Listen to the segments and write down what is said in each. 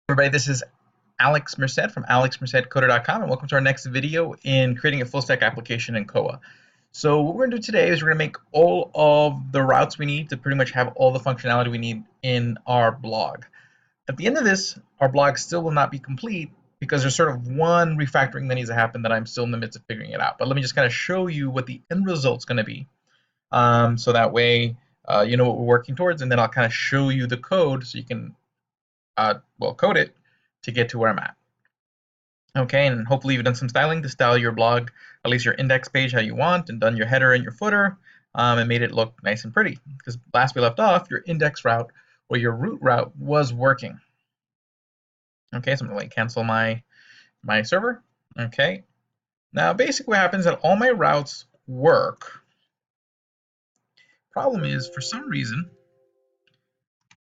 Everybody, this is Alex Merced from alexmercedcoder.com, and welcome to our next video in creating a full stack application in Koa. So what we're going to do today is we're going to make all of the routes we need to pretty much have all the functionality we need in our blog. At the end of this, our blog still will not be complete because there's sort of one refactoring that needs to happen that I'm still in the midst of figuring it out. But let me just kind of show you what the end result's going to be, so that way you know what we're working towards, and then I'll kind of show you the code so you can code it to get to where I'm at. Okay, and hopefully you've done some styling to style your blog, at least your index page how you want, and done your header and your footer, and made it look nice and pretty. Because last we left off, your index route or your root route was working. Okay, so I'm gonna cancel my server. Okay, now basically what happens is that all my routes work. Problem is, for some reason,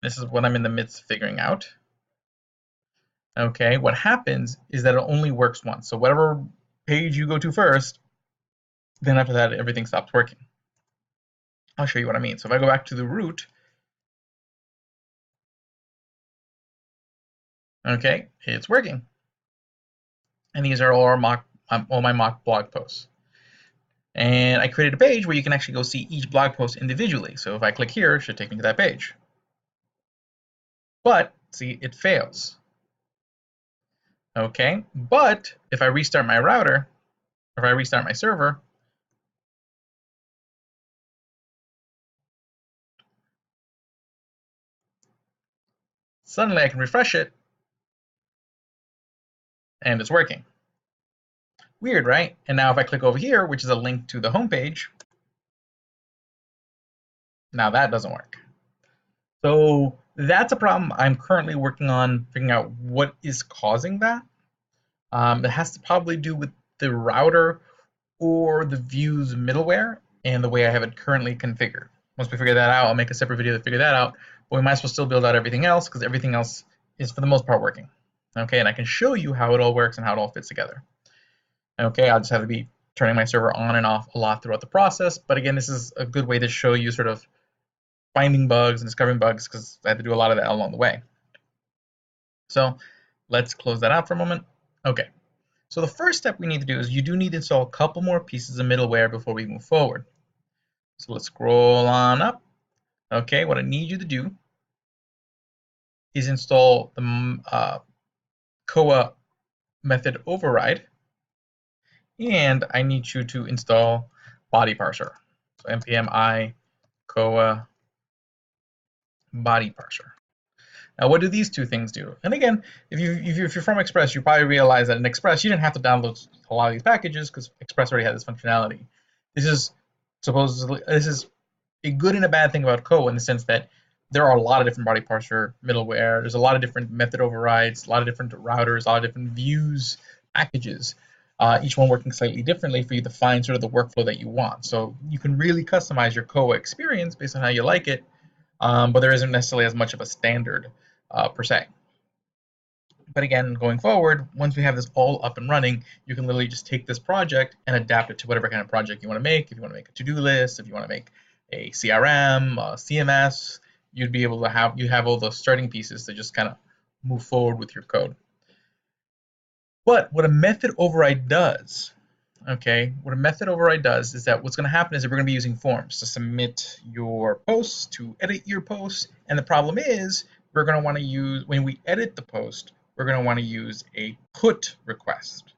this is what I'm in the midst of figuring out. Okay, what happens is that it only works once. So whatever page you go to first, then after that, everything stops working. I'll show you what I mean. So if I go back to the root, okay, it's working. And these are all my mock blog posts. And I created a page where you can actually go see each blog post individually. So if I click here, it should take me to that page. But see, it fails. Okay, but if I restart my router, or if I restart my server, suddenly I can refresh it, and it's working. Weird, right? And now if I click over here, which is a link to the home page, now that doesn't work. So that's a problem I'm currently working on figuring out what is causing that. It has to probably do with the router or the views middleware and the way I have it currently configured. Once we figure that out, I'll make a separate video to figure that out, but we might as well still build out everything else because everything else is for the most part working. Okay, and I can show you how it all works and how it all fits together. Okay, I'll just have to be turning my server on and off a lot throughout the process, but again, this is a good way to show you sort of finding bugs and discovering bugs because I had to do a lot of that along the way. So let's close that out for a moment. Okay, so the first step we need to do is you do need to install a couple more pieces of middleware before we move forward. So let's scroll on up. Okay, what I need you to do is install the Koa method override, and I need you to install bodyparser. So npm I Koa bodyparser. Now, what do these two things do? And again, if you're from Express, you probably realize that in Express you didn't have to download a lot of these packages because Express already had this functionality. This is a good and a bad thing about Koa in the sense that there are a lot of different body parser middleware. There's a lot of different method overrides, a lot of different routers, a lot of different views packages. Each one working slightly differently for you to find sort of the workflow that you want. So you can really customize your Koa experience based on how you like it, but there isn't necessarily as much of a standard per se. But again, going forward, once we have this all up and running, you can literally just take this project and adapt it to whatever kind of project you want to make. If you want to make a to-do list, if you want to make a CRM, a CMS, you'd be able to have all those starting pieces to just kind of move forward with your code. But what a method override does, okay, what a method override does is that what's going to happen is that we're going to be using forms to submit your posts, to edit your posts, and the problem is we're going to want to use, when we edit the post, we're going to want to use a put request.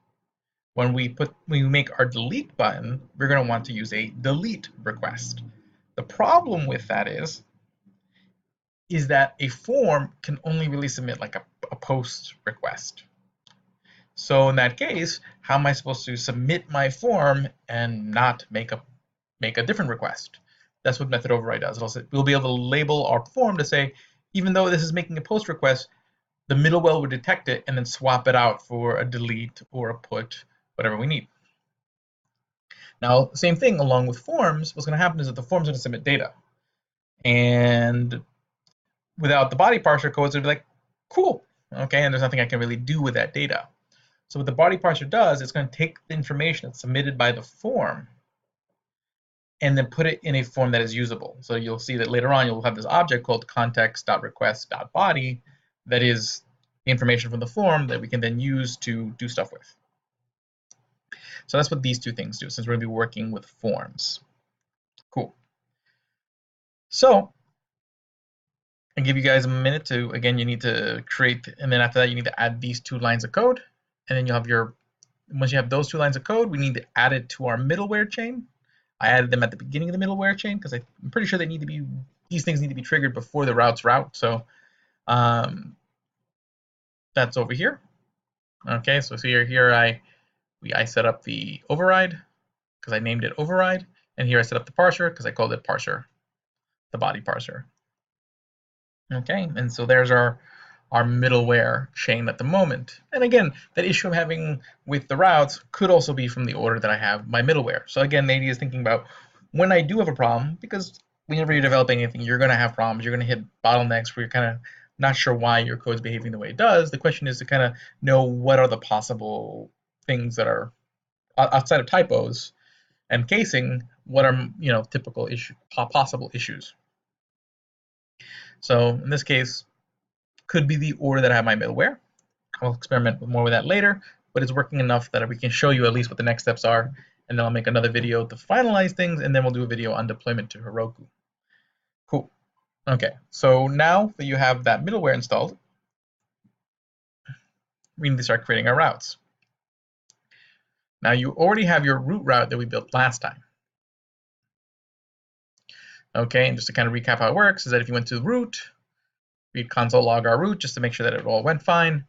When we make our delete button, we're going to want to use a delete request. The problem with that is that a form can only really submit like a post request. So in that case, how am I supposed to submit my form and not make a different request? That's what method override does. We'll be able to label our form to say, even though this is making a post request, the middleware will detect it and then swap it out for a delete or a put, whatever we need. Now, same thing along with forms, what's going to happen is that the form's going to submit data. And without the body parser codes, it'll be like, cool, okay, and there's nothing I can really do with that data. So what the body parser does, it's going to take the information that's submitted by the form and then put it in a form that is usable. So you'll see that later on you'll have this object called context.request.body that is the information from the form that we can then use to do stuff with. So that's what these two things do, since we're going to be working with forms. Cool. So I'll give you guys a minute to, again, you need to create, and then after that, you need to add these 2 lines of code. And then you'll have your, once you have those 2 lines of code, we need to add it to our middleware chain. I added them at the beginning of the middleware chain because I'm pretty sure they need to be, these things need to be triggered before the routes route. So that's over here. Okay, so here I set up the override because I named it override, and here I set up the parser because I called it parser, the body parser. Okay, and so there's our middleware chain at the moment. And again, that issue I'm having with the routes could also be from the order that I have my middleware. So again, the idea is thinking about when I do have a problem, because whenever you're developing anything, you're going to have problems. You're going to hit bottlenecks where you're kind of not sure why your code's behaving the way it does. The question is to kind of know what are the possible things that are outside of typos and casing, what are typical possible issues. So in this case, could be the order that I have my middleware. I'll experiment more with that later, but it's working enough that we can show you at least what the next steps are, and then I'll make another video to finalize things, and then we'll do a video on deployment to Heroku. Cool. Okay, so now that you have that middleware installed, we need to start creating our routes. Now you already have your root route that we built last time. Okay, and just to kind of recap how it works is that if you went to the root, we'd console log our root just to make sure that it all went fine.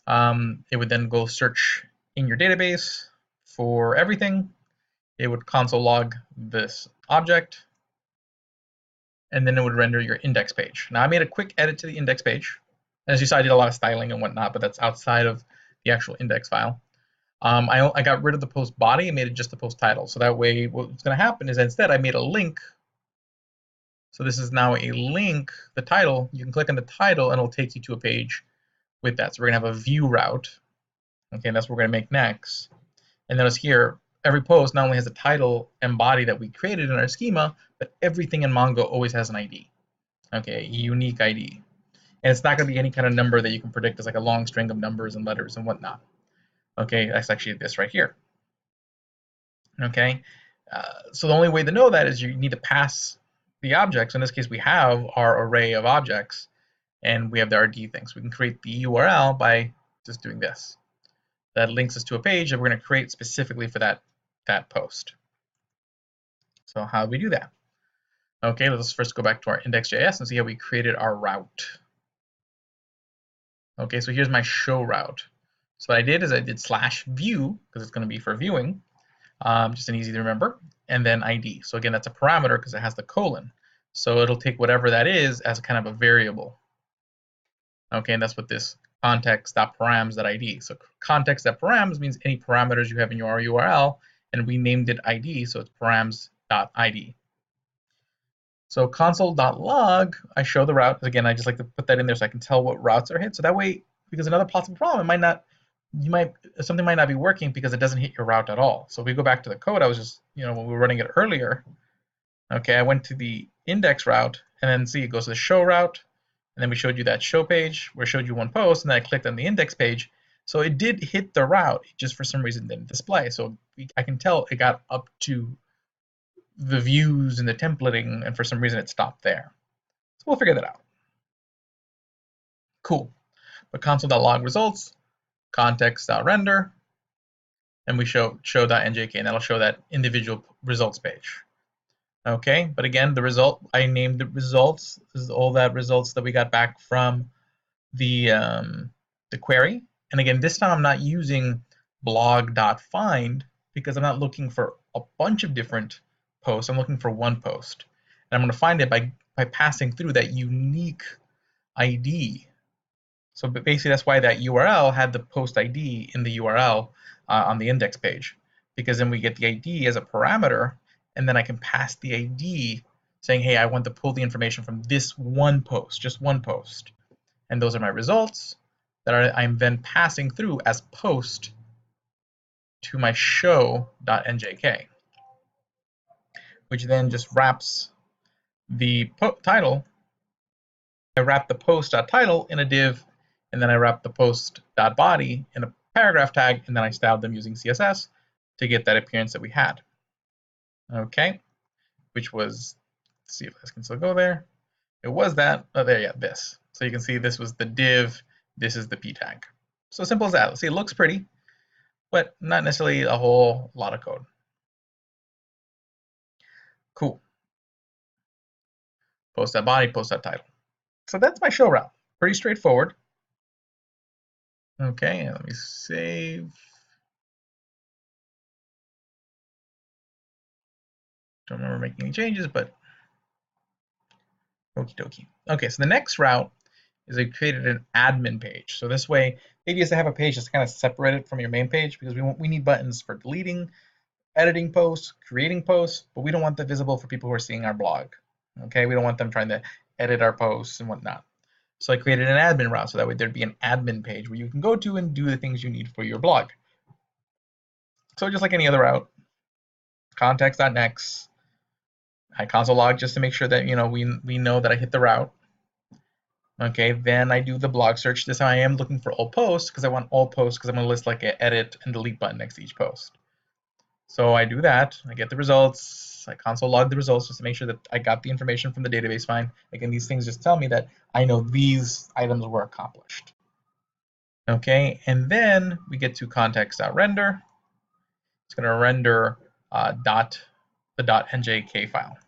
It would then go search in your database for everything. It would console log this object, and then it would render your index page. Now I made a quick edit to the index page. As you saw, I did a lot of styling and whatnot, but that's outside of the actual index file. I got rid of the post body and made it just the post title. So that way what's going to happen is instead I made a link. So this is now a link, the title. You can click on the title and it'll take you to a page with that. So we're going to have a view route. Okay, and that's what we're going to make next. And notice here, every post not only has a title and body that we created in our schema, but everything in Mongo always has an ID. Okay, a unique ID. And it's not going to be any kind of number that you can predict as like a long string of numbers and letters and whatnot. Okay, that's actually this right here. Okay, so the only way to know that is you need to pass the objects. In this case, we have our array of objects, and we have the RD things. We can create the URL by just doing this. That links us to a page that we're going to create specifically for that post. So how do we do that? Okay, let's first go back to our index.js and see how we created our route. Okay, so here's my show route. So what I did is I did /view, because it's going to be for viewing, just an easy to remember, and then ID. So again, that's a parameter because it has the colon. So it'll take whatever that is as kind of a variable. Okay, and that's what this context.params.id. So context.params means any parameters you have in your URL, and we named it ID, so it's params.id. So console.log, I show the route. Again, I just like to put that in there so I can tell what routes are hit. So that way, because another possible problem, something might not be working because it doesn't hit your route at all. So if we go back to the code, I was just, when we were running it earlier, okay, I went to the index route, and then see, it goes to the show route, and then we showed you that show page where it showed you one post, and then I clicked on the index page. So it did hit the route, it just for some reason didn't display. So I can tell it got up to the views and the templating, and for some reason it stopped there. So we'll figure that out. Cool. But console.log results, context.render, and we show.njk, and that'll show that individual results page. Okay, but again, the result, I named the results. This is all that results that we got back from the query. And again, this time I'm not using blog.find because I'm not looking for a bunch of different posts. I'm looking for one post. And I'm going to find it by passing through that unique ID. So basically, that's why that URL had the post ID in the URL on the index page, because then we get the ID as a parameter, and then I can pass the ID saying, hey, I want to pull the information from this one post, just one post. And those are my results that I'm then passing through as post to my show.njk, which then just wraps the title. I wrap the post.title in a div and then I wrap the post.body in a paragraph tag, and then I styled them using CSS to get that appearance that we had. Okay, which was, let's see if this can still go there. It was that, oh there, yeah, this. So you can see this was the div, this is the p tag. So simple as that. Let's see, it looks pretty, but not necessarily a whole lot of code. Cool. Post.body, post.title. So that's my show route. Pretty straightforward. Okay, let me save. Don't remember making any changes, but okie dokie. Okay, so the next route is I created an admin page. So this way, the idea is to have a page that's kind of separated from your main page, because we need buttons for deleting, editing posts, creating posts, but we don't want that visible for people who are seeing our blog. Okay, we don't want them trying to edit our posts and whatnot. So I created an admin route, so that way there'd be an admin page where you can go to and do the things you need for your blog. So just like any other route, context.next, I console log just to make sure that we know that I hit the route. Okay, then I do the blog search. This time I am looking for all posts because I want all posts because I'm going to list like an edit and delete button next to each post. So I do that. I get the results. I console log the results just to make sure that I got the information from the database fine. Again, these things just tell me that I know these items were accomplished. Okay, and then we get to context.render. It's going to render the .njk file.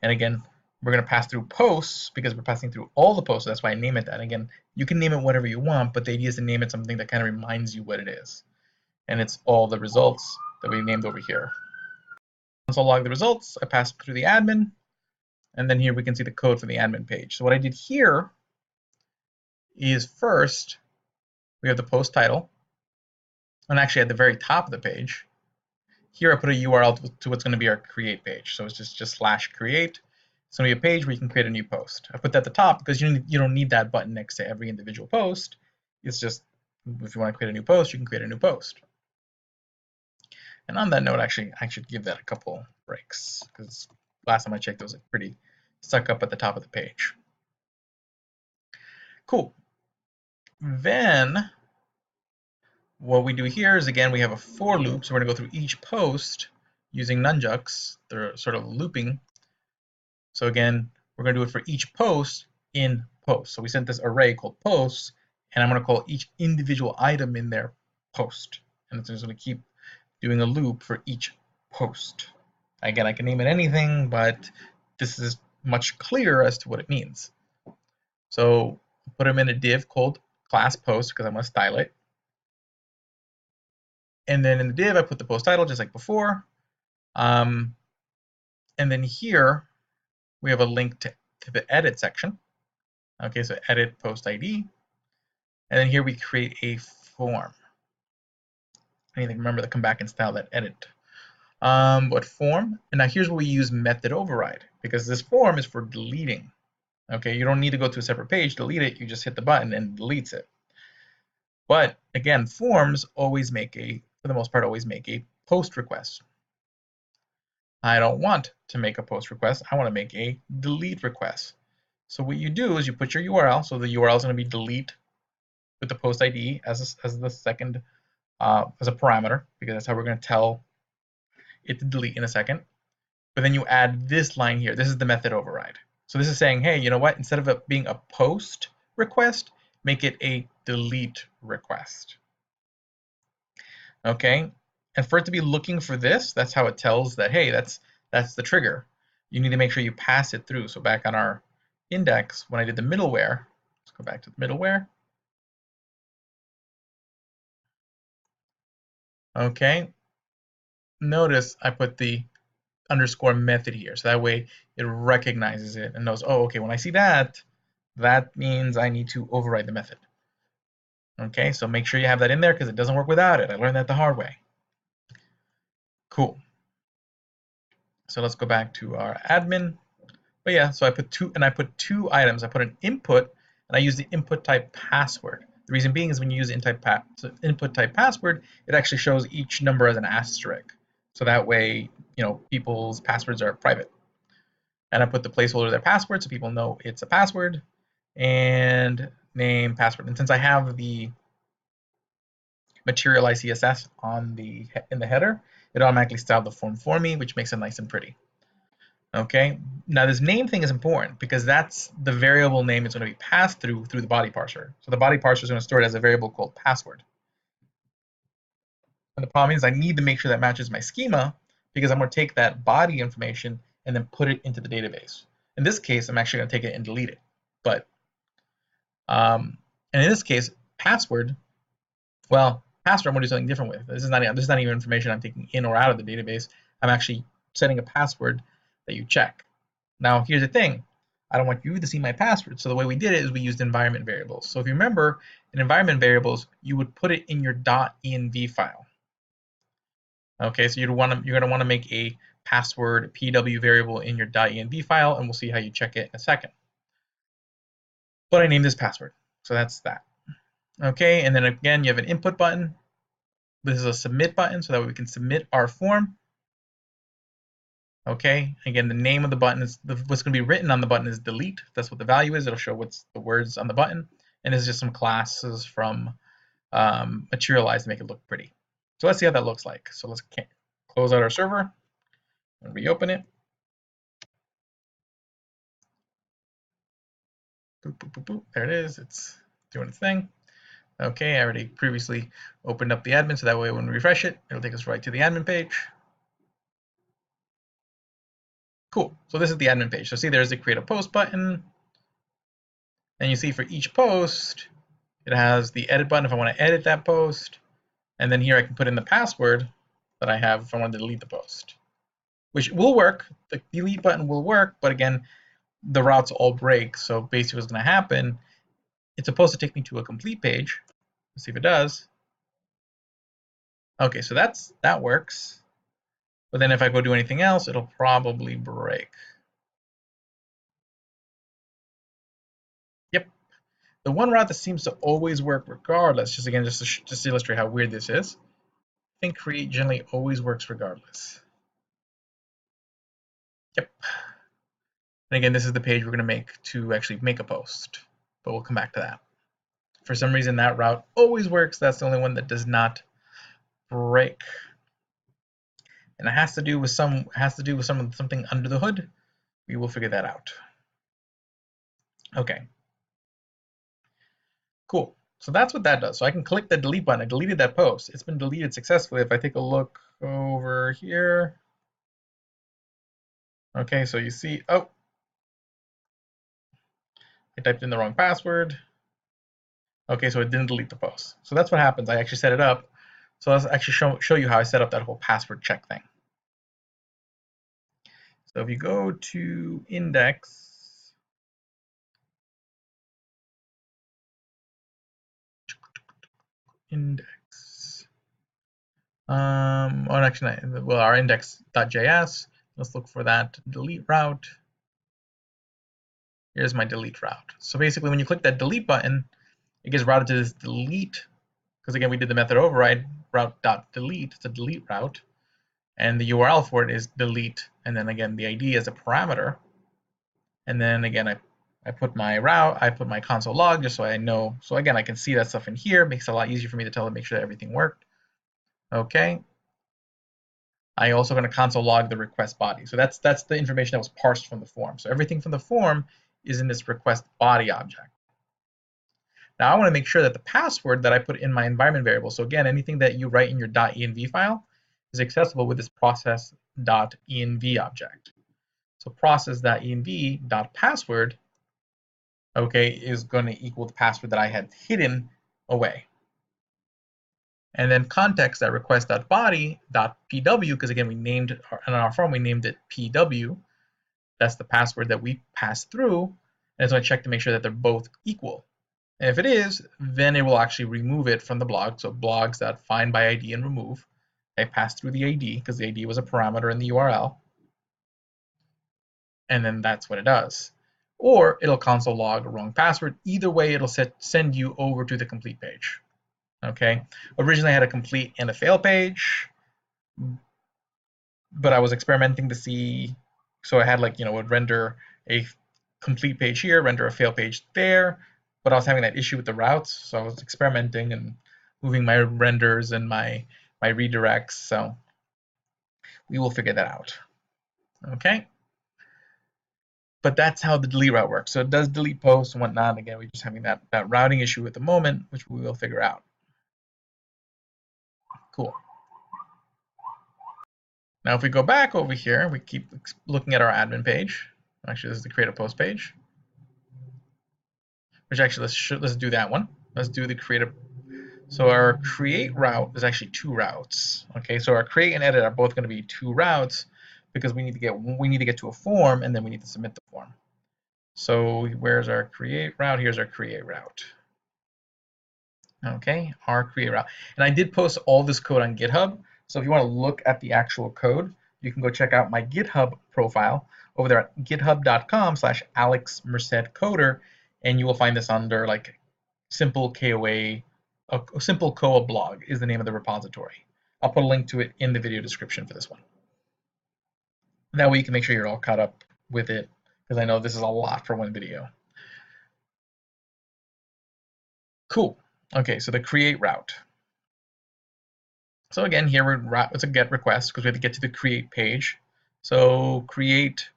And again, we're going to pass through posts because we're passing through all the posts. So that's why I name it that. Again, you can name it whatever you want, but the idea is to name it something that kind of reminds you what it is. And it's all the results that we named over here. Console log the results. I pass through the admin. And then here we can see the code for the admin page. So what I did here is first, we have the post title. And actually at the very top of the page, here I put a URL to what's going to be our create page. So it's just /create. It's going to be a page where you can create a new post. I put that at the top because you don't need that button next to every individual post. It's just, if you want to create a new post, you can create a new post. And on that note, actually, I should give that a couple breaks because last time I checked, it was pretty stuck up at the top of the page. Cool. Then what we do here is, again, we have a for loop. So we're going to go through each post using nunjucks. They're sort of looping. So again, we're going to do it for each post in post. So we sent this array called posts, and I'm going to call each individual item in there post. And it's just going to keep doing a loop for each post. Again, I can name it anything, but this is much clearer as to what it means. So put them in a div called class post because I'm going to style it. And then in the div, I put the post title just like before. And then here, we have a link to the edit section. Okay, so edit post ID. And then here we create a form. I need to remember to come back and style that edit. What form? And now here's where we use method override because this form is for deleting. Okay, you don't need to go to a separate page, delete it, you just hit the button and it deletes it. But again, forms always make for the most part, always make a post request. I don't want to make a post request, I want to make a delete request. So what you do is you put your URL, so the URL is going to be delete with the post ID as the second, as a parameter, because that's how we're going to tell it to delete in a second. But then you add this line here. This is the method override. So this is saying, hey, you know what? Instead of it being a post request, make it a delete request. Okay? And for it to be looking for this, that's how it tells that, hey, that's the trigger. You need to make sure you pass it through. So back on our index, when I did the middleware, let's go back to the middleware. Okay. Notice I put the underscore method here. So that way it recognizes it and knows, oh, okay, when I see that, that means I need to override the method. Okay, so make sure you have that in there because it doesn't work without it. I learned that the hard way. Cool. So let's go back to our admin. But yeah, so I put two items. I put an input and I use the input type password. The reason being is when you use input type password, it actually shows each number as an asterisk. So that way, people's passwords are private. And I put the placeholder their password so people know it's a password. And name, password. And since I have the materialize CSS on in the header, it automatically styled the form for me, which makes it nice and pretty. Okay, now this name thing is important because that's the variable name is going to be passed through the body parser. So the body parser is going to store it as a variable called password. And the problem is I need to make sure that matches my schema because I'm going to take that body information and then put it into the database. In this case, I'm actually going to take it and delete it. But and in this case, password, well, password I'm going to do something different with. This is not even information I'm taking in or out of the database. I'm actually setting a password that you check. Now, here's the thing. I don't want you to see my password. So the way we did it is we used environment variables. So if you remember, in environment variables, you would put it in your .env file. Okay, so you're going to want to make a password PW variable in your .env file, and we'll see how you check it in a second. But I named this password, so that's that. Okay, and then again, you have an input button. This is a submit button, so that way we can submit our form. Okay, again, the name of the button is what's going to be written on the button is delete. That's what the value is. It'll show what's the words on the button, and it's just some classes from Materialize to make it look pretty. So let's see how that looks like. So let's close out our server and reopen it. Boop, boop, boop, boop. There it is. It's doing its thing. Okay, I already previously opened up the admin, so that way when we refresh it, it'll take us right to the admin page. Cool. So this is the admin page. So see, there's the create a post button. And you see for each post, it has the edit button if I want to edit that post. And then here I can put in the password that I have if I want to delete the post, which will work. The delete button will work, but again, the routes all break. So basically what's going to happen, it's supposed to take me to a complete page. Let's see if it does. Okay, so that works. But then if I go do anything else, it'll probably break. Yep. The one route that seems to always work regardless, just to illustrate how weird this is, I think create generally always works regardless. Yep. And again, this is the page we're going to make to actually make a post, but we'll come back to that. For some reason, that route always works. That's the only one that does not break. And it has to do with something under the hood. We will figure that out. Okay. Cool. So that's what that does. So I can click the delete button. I deleted that post. It's been deleted successfully. If I take a look over here. Okay, so you see, oh, I typed in the wrong password. Okay, so it didn't delete the post. So that's what happens. I actually set it up. So let's actually show you how I set up that whole password check thing. So if you go to index, our index.js, let's look for that delete route. Here's my delete route. So basically when you click that delete button, it gets routed to this delete, because again, we did the method override route.delete, it's a delete route, and the URL for it is delete, and then again, the ID as a parameter. And then again, I put my route, I put my console log just so I know. So again, I can see that stuff in here. Makes it a lot easier for me to tell it, make sure that everything worked. Okay. I also going to console log the request body. So that's the information that was parsed from the form. So everything from the form is in this request body object. Now I want to make sure that the password that I put in my environment variable, so again, anything that you write in your .env file is accessible with this process.env object. So process.env.password, okay, is going to equal the password that I had hidden away. And then context that request.body.pw, because again, we named in our form, we named it pw. That's the password that we passed through. And so I check to make sure that they're both equal. And if it is, then it will actually remove it from the blog. So blogs.find by ID and remove. I passed through the ID because the ID was a parameter in the URL. And then that's what it does. Or it'll console log a wrong password. Either way, it'll send you over to the complete page. Okay. Originally, I had a complete and a fail page, but I was experimenting to see. So I had would render a complete page here, render a fail page there. but I was having that issue with the routes, so I was experimenting and moving my renders and my redirects. So we will figure that out. Okay. But that's how the delete route works. So it does delete posts and whatnot. Again, we're just having that routing issue at the moment, which we will figure out. Cool. Now, if we go back over here, we keep looking at our admin page. Actually, this is the create a post page. Which actually, let's do that one. Let's do the create a. So our create route is actually 2 routes. Okay, so our create and edit are both going to be 2 routes because we need to get to a form and then we need to submit the form. So where's our create route? Here's our create route. Okay, our create route. And I did post all this code on GitHub. So if you want to look at the actual code, you can go check out my GitHub profile over there at github.com/Alex Merced Coder, and you will find this under like simple KOA, a simple Koa blog is the name of the repository. I'll put a link to it in the video description for this one. That way you can make sure you're all caught up with it, because I know this is a lot for one video. Cool. Okay, so the create route. So again, here it's a get request because we have to get to the create page. So create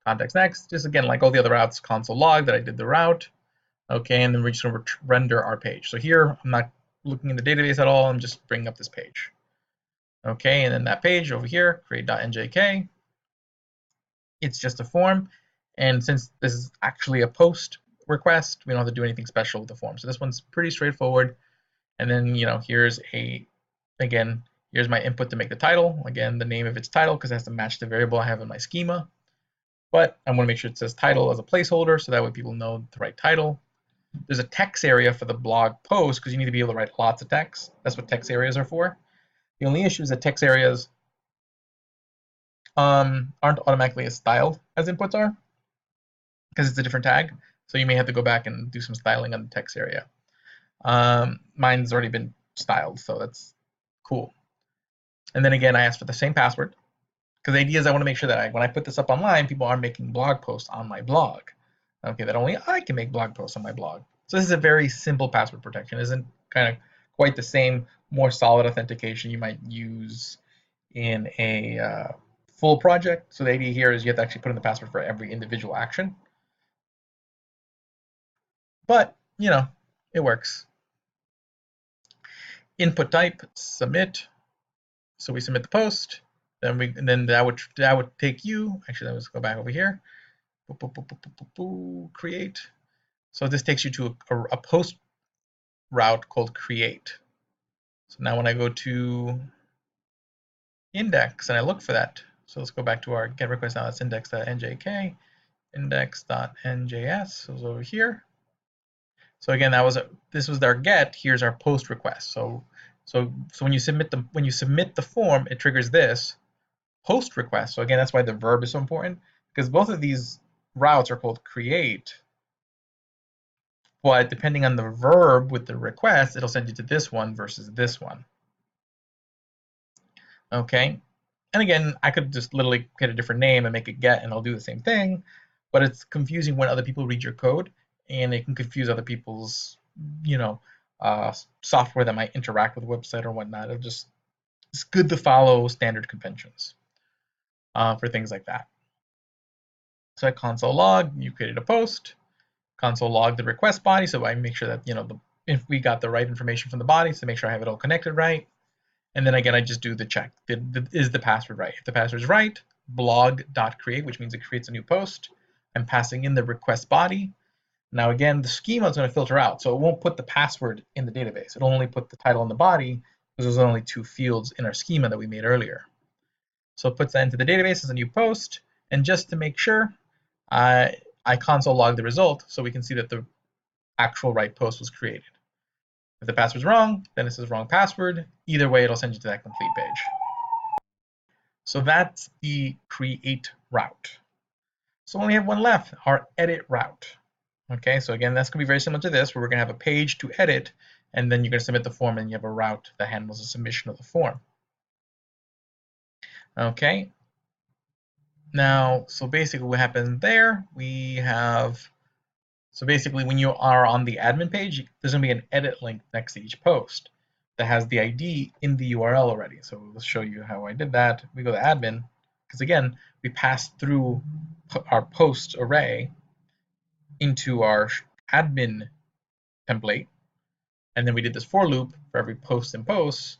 context next, just again, like all the other routes, console log that I did the route. Okay, and then we're just going to render our page. So here, I'm not looking in the database at all. I'm just bringing up this page. Okay, and then that page over here, create.njk, it's just a form. And since this is actually a post request, we don't have to do anything special with the form. So this one's pretty straightforward. And then, here's here's my input to make the title. Again, the name of its title, because it has to match the variable I have in my schema. But I want to make sure it says title as a placeholder, so that way people know the right title. There's a text area for the blog post, because you need to be able to write lots of text. That's what text areas are for. The only issue is that text areas aren't automatically as styled as inputs are, because it's a different tag. So you may have to go back and do some styling on the text area. Mine's already been styled, so that's cool. And then again, I asked for the same password, because the idea is I want to make sure that when I put this up online, people are making blog posts on my blog. Okay, that only I can make blog posts on my blog. So this is a very simple password protection. It isn't kind of quite the same, more solid authentication you might use in a full project. So the idea here is you have to actually put in the password for every individual action. But, it works. Input type, submit. So we submit the post. Then that would take you. Actually, let's go back over here. Create. So this takes you to a post route called create. So now when I go to index and I look for that, so let's go back to our get request now. That's index.njk, index.njs. So it's over here. So again, this was our get. Here's our post request. So when you submit the form, it triggers this post request. So again, that's why the verb is so important, because both of these routes are called create, but depending on the verb with the request, it'll send you to this one versus this one. Okay, and again, I could just literally get a different name and make it get, and it'll do the same thing, but it's confusing when other people read your code, and it can confuse other people's, software that might interact with the website or whatnot. It's good to follow standard conventions for things like that. So at console log, you created a post. Console log the request body, so I make sure that if we got the right information from the body, so make sure I have it all connected right. And then again, I just do the check. Is the password right? If the password is right, blog.create, which means it creates a new post. I'm passing in the request body. Now again, the schema is going to filter out, so it won't put the password in the database. It'll only put the title and the body, because there's only 2 fields in our schema that we made earlier. So it puts that into the database as a new post, and just to make sure, I console log the result so we can see that the actual right post was created. If the password's wrong, then it says wrong password. Either way, it'll send you to that complete page. So that's the create route. So we only have one left, our edit route. Okay, so again, that's going to be very similar to this, where we're going to have a page to edit, and then you're going to submit the form, and you have a route that handles the submission of the form. Okay. Now, so basically what happens there, we have So basically, when you are on the admin page, there's going to be an edit link next to each post that has the ID in the URL already. So let's show you how I did that. We go to admin, because again, we passed through our post array into our admin template, and then we did this for loop for every post and post.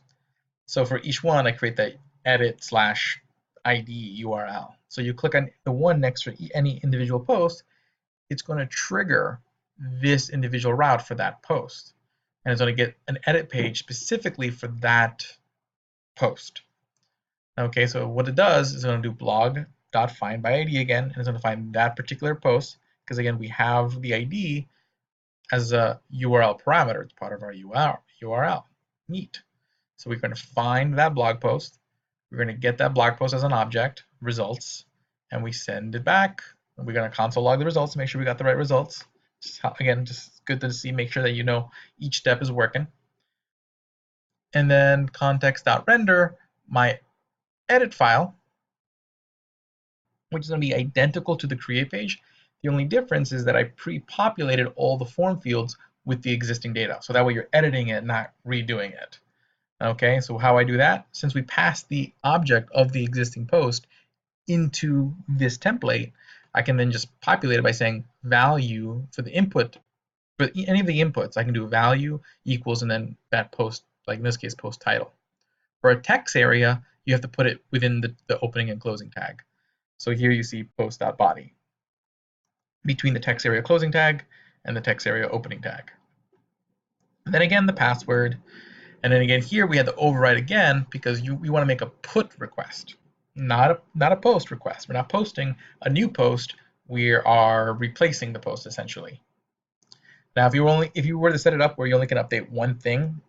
So for each one, I create that edit/ID URL. So you click on the one next to any individual post, it's going to trigger this individual route for that post. And it's going to get an edit page specifically for that post. Okay, so what it does is going to do blog.findByID again, and it's going to find that particular post, because again, we have the ID as a URL parameter. It's part of our URL. Neat. So we're going to find that blog post. We're going to get that blog post as an object, results, and we send it back. And we're going to console log the results to make sure we got the right results. Again, just good to see, make sure that you know each step is working. And then context.render my edit file, which is going to be identical to the create page. The only difference is that I pre-populated all the form fields with the existing data. So that way you're editing it, not redoing it. Okay, so how I do that, since we passed the object of the existing post into this template, I can then just populate it by saying value for the input, for any of the inputs, I can do value equals and then that post, like in this case, post title. For a text area, you have to put it within the opening and closing tag. So here you see post.body between the text area closing tag and the text area opening tag. And then again, the password. And then again, here we had to override again because we want to make a put request, not a post request. We're not posting a new post. We are replacing the post essentially. Now, if you were to set it up where you only can update one thing,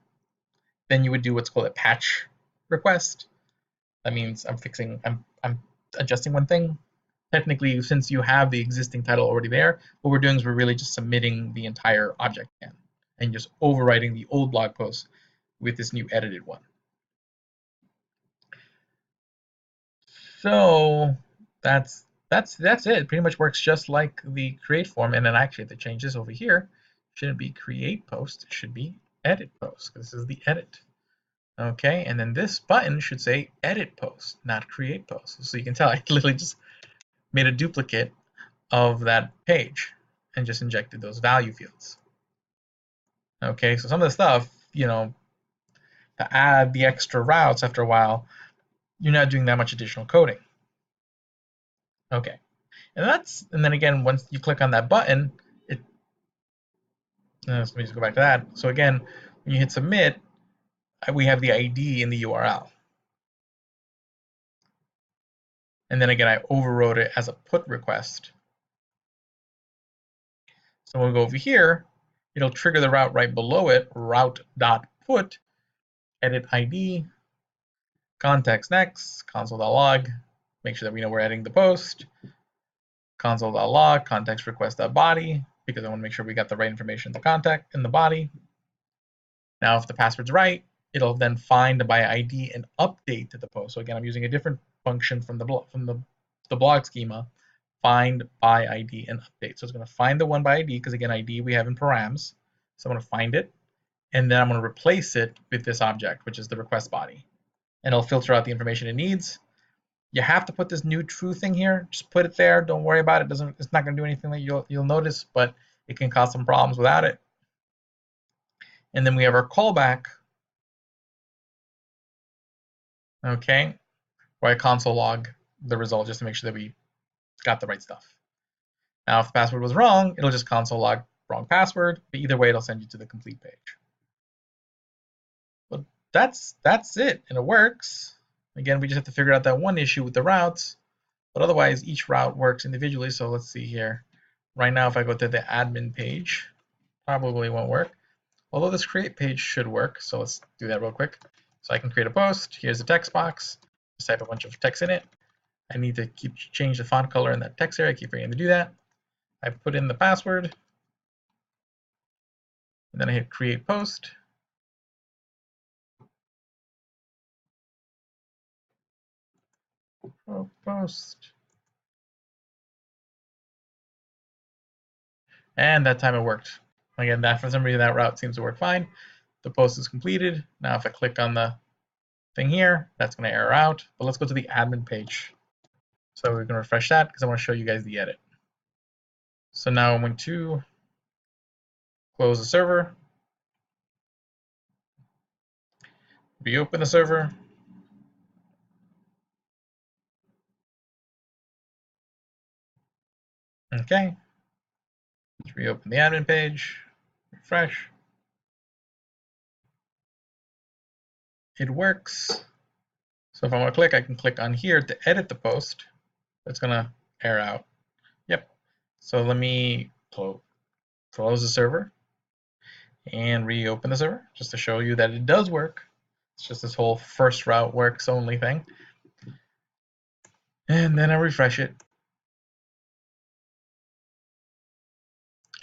then you would do what's called a patch request. That means I'm adjusting one thing. Technically, since you have the existing title already there, what we're doing is we're really just submitting the entire object again and just overwriting the old blog post with this new edited one. So that's it. It pretty much works just like the create form. And then actually the changes over here shouldn't be create post, it should be edit post. This is the edit. Okay, and then this button should say edit post, not create post. So you can tell I literally just made a duplicate of that page and just injected those value fields. Okay, so some of the stuff, you know, to add the extra routes after a while, you're not doing that much additional coding. Okay, and then again, once you click on that button, let me just go back to that. So again, when you hit submit, we have the ID in the URL. And then again, I overrode it as a put request. So when we go over here, it'll trigger the route right below it, route.put, edit ID, context next, console.log, make sure that we know we're editing the post, console.log, context request.body, because I want to make sure we got the right information in the context in the body. Now, if the password's right, it'll then find by ID and update to the post. So again, I'm using a different function from the blog schema, find by ID and update. So it's going to find the one by ID because again, ID we have in params. So I'm going to find it, and then I'm going to replace it with this object, which is the request body, and it'll filter out the information it needs. You have to put this new true thing here. Just put it there. Don't worry about it. It's not going to do anything that you'll notice, but it can cause some problems without it. And then we have our callback. Okay, where I console log the result just to make sure that we got the right stuff. Now, if the password was wrong, it'll just console log wrong password, but either way, it'll send you to the complete page. But that's it, and it works. Again, we just have to figure out that one issue with the routes, but otherwise, each route works individually. So let's see here. Right now, if I go to the admin page, probably won't work. Although this create page should work, so let's do that real quick. So I can create a post. Here's a text box. Just type a bunch of text in it. I need to change the font color in that text area. I keep forgetting to do that. I put in the password, and then I hit create post. Post. And that time it worked. Again, that for some reason that route seems to work fine. The post is completed. Now if I click on the thing here, that's going to error out. But let's go to the admin page. So we're going to refresh that because I want to show you guys the edit. So now I'm going to close the server, reopen the server. Okay. Let's reopen the admin page, refresh. It works. So if I want to click, I can click on here to edit the post. It's going to error out. Yep. So let me close the server and reopen the server just to show you that it does work. It's just this whole first route works only thing. And then I refresh it.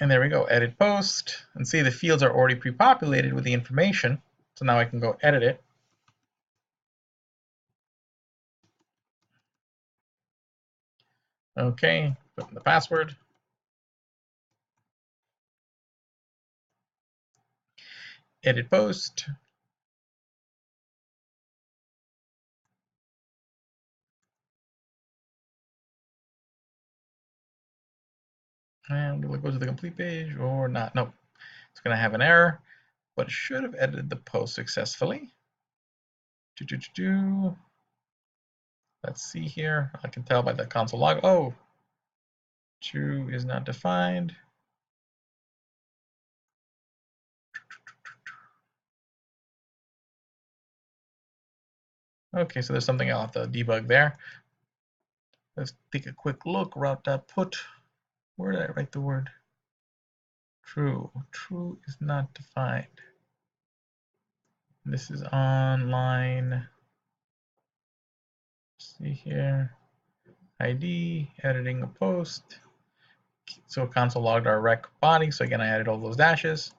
And there we go, edit post. And see the fields are already pre-populated with the information. So now I can go edit it. Okay, put in the password. Edit post. And will it go to the complete page or not? Nope. It's going to have an error, but it should have edited the post successfully. Let's see here. I can tell by the console log. Oh, true is not defined. Okay, so there's something I'll have to debug there. Let's take a quick look. Route.put. Where did I write the word? True. True is not defined. This is online. Let's see here. ID, editing a post. So console logged our rec body. So again, I added all those dashes.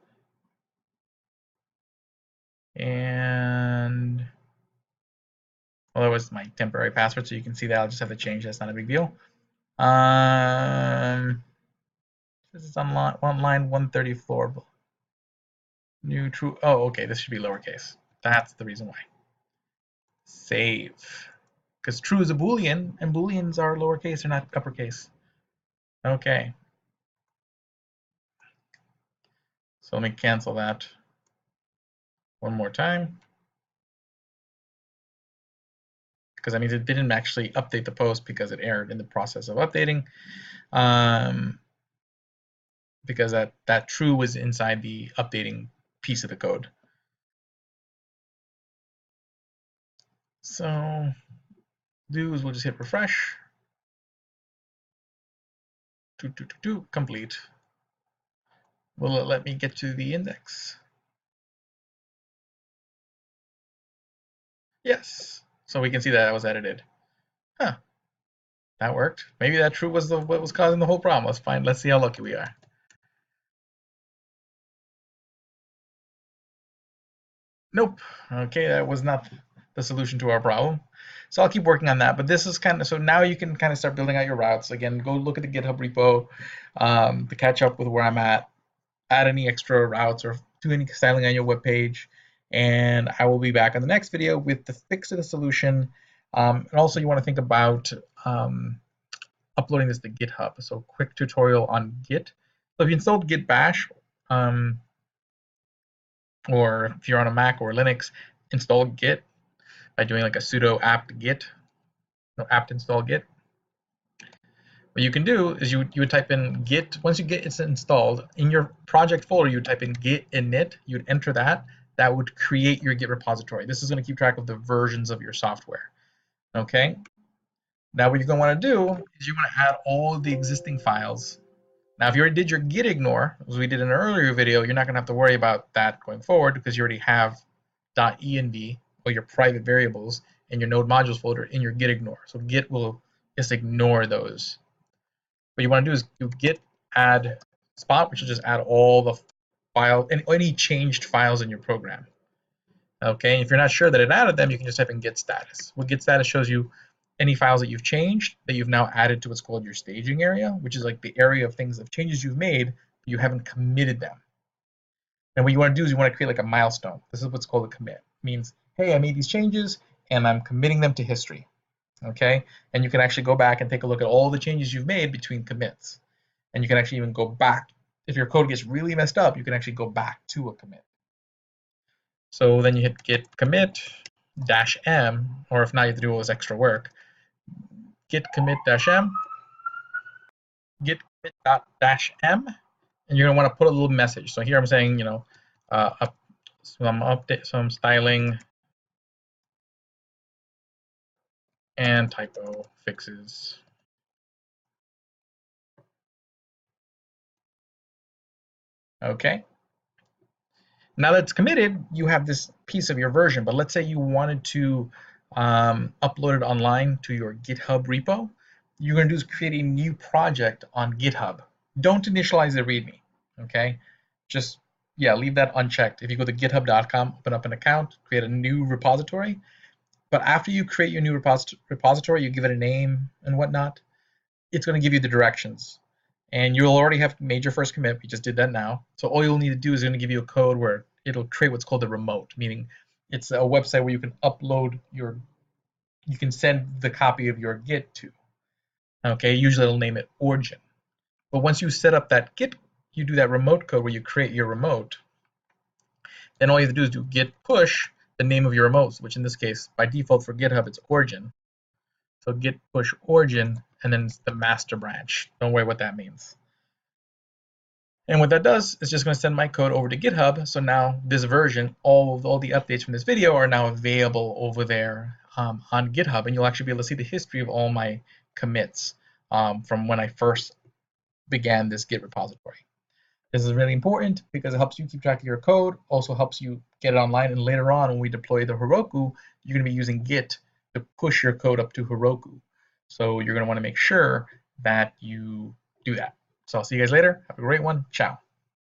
And well, that was my temporary password, so you can see that I'll just have to change. That's not a big deal. This is on line 134. New true. Oh, okay. This should be lowercase. That's the reason why. Save. Because true is a boolean, and booleans are lowercase, they're not uppercase. Okay. So let me cancel that one more time. Because that means it didn't actually update the post because it errored in the process of updating. Because that true was inside the updating piece of the code. So do is we'll just hit refresh. Complete. Will it let me get to the index? Yes. So we can see that was edited. Huh. That worked. Maybe that true was what was causing the whole problem. Let's see how lucky we are. Nope. Okay, that was not the solution to our problem. So I'll keep working on that. But this is kind of, so now you can kind of start building out your routes. Again, go look at the GitHub repo to catch up with where I'm at, add any extra routes or do any styling on your web page. And I will be back on the next video with the fix of the solution. And also you want to think about uploading this to GitHub. So quick tutorial on Git. So if you installed Git Bash, or if you're on a Mac or Linux, install Git by doing like a sudo apt get, apt install Git. What you can do is you would type in Git. Once you get it's installed in your project folder, you would type in Git init. You would enter that. That would create your Git repository. This is going to keep track of the versions of your software. Okay. Now what you're going to want to do is you want to add all the existing files. Now, if you already did your git ignore, as we did in an earlier video, you're not going to have to worry about that going forward because you already have .env or your private variables in your node modules folder in your git ignore. So Git will just ignore those. What you want to do is do git add spot, which will just add all the file and any changed files in your program. Okay, if you're not sure that it added them, you can just type in git status. What git status shows you any files that you've changed that you've now added to what's called your staging area, which is like the area of things of changes you've made You haven't committed them. And what you want to do is you want to create like a milestone. This is what's called a commit. It means, hey, I made these changes and I'm committing them to history. Okay? And you can actually go back and take a look at all the changes you've made between commits. And you can actually even go back. If your code gets really messed up, you can actually go back to a commit. So then you hit git commit -m, or if not, you have to do all this extra work. Git commit -m, git commit -m, and you're gonna want to put a little message. So here I'm saying, you know, some styling and typo fixes. Okay. Now that it's committed, you have this piece of your version. But let's say you wanted to upload it online to your GitHub repo. You're going to do is create a new project on GitHub. Don't initialize the README. Okay. Just, yeah, leave that unchecked. If you go to github.com, open up an account, create a new repository. But after you create your new repository, you give it a name and whatnot, it's going to give you the directions. And you'll already have made your first commit. We just did that now. So all you'll need to do is going to give you a code where it'll create what's called a remote, meaning it's a website where you can upload you can send the copy of your Git to. Okay, usually it'll name it origin. But once you set up that Git, you do that remote code where you create your remote, then all you have to do is do git push the name of your remote, which in this case, by default for GitHub, it's origin. So git push origin, and then it's the master branch. Don't worry what that means. And what that does is just going to send my code over to GitHub. So now this version, all the updates from this video are now available over there on GitHub, and you'll actually be able to see the history of all my commits from when I first began this Git repository. This is really important because it helps you keep track of your code, also helps you get it online, and later on when we deploy the Heroku, you're going to be using Git to push your code up to Heroku. So you're going to want to make sure that you do that. So I'll see you guys later. Have a great one. Ciao.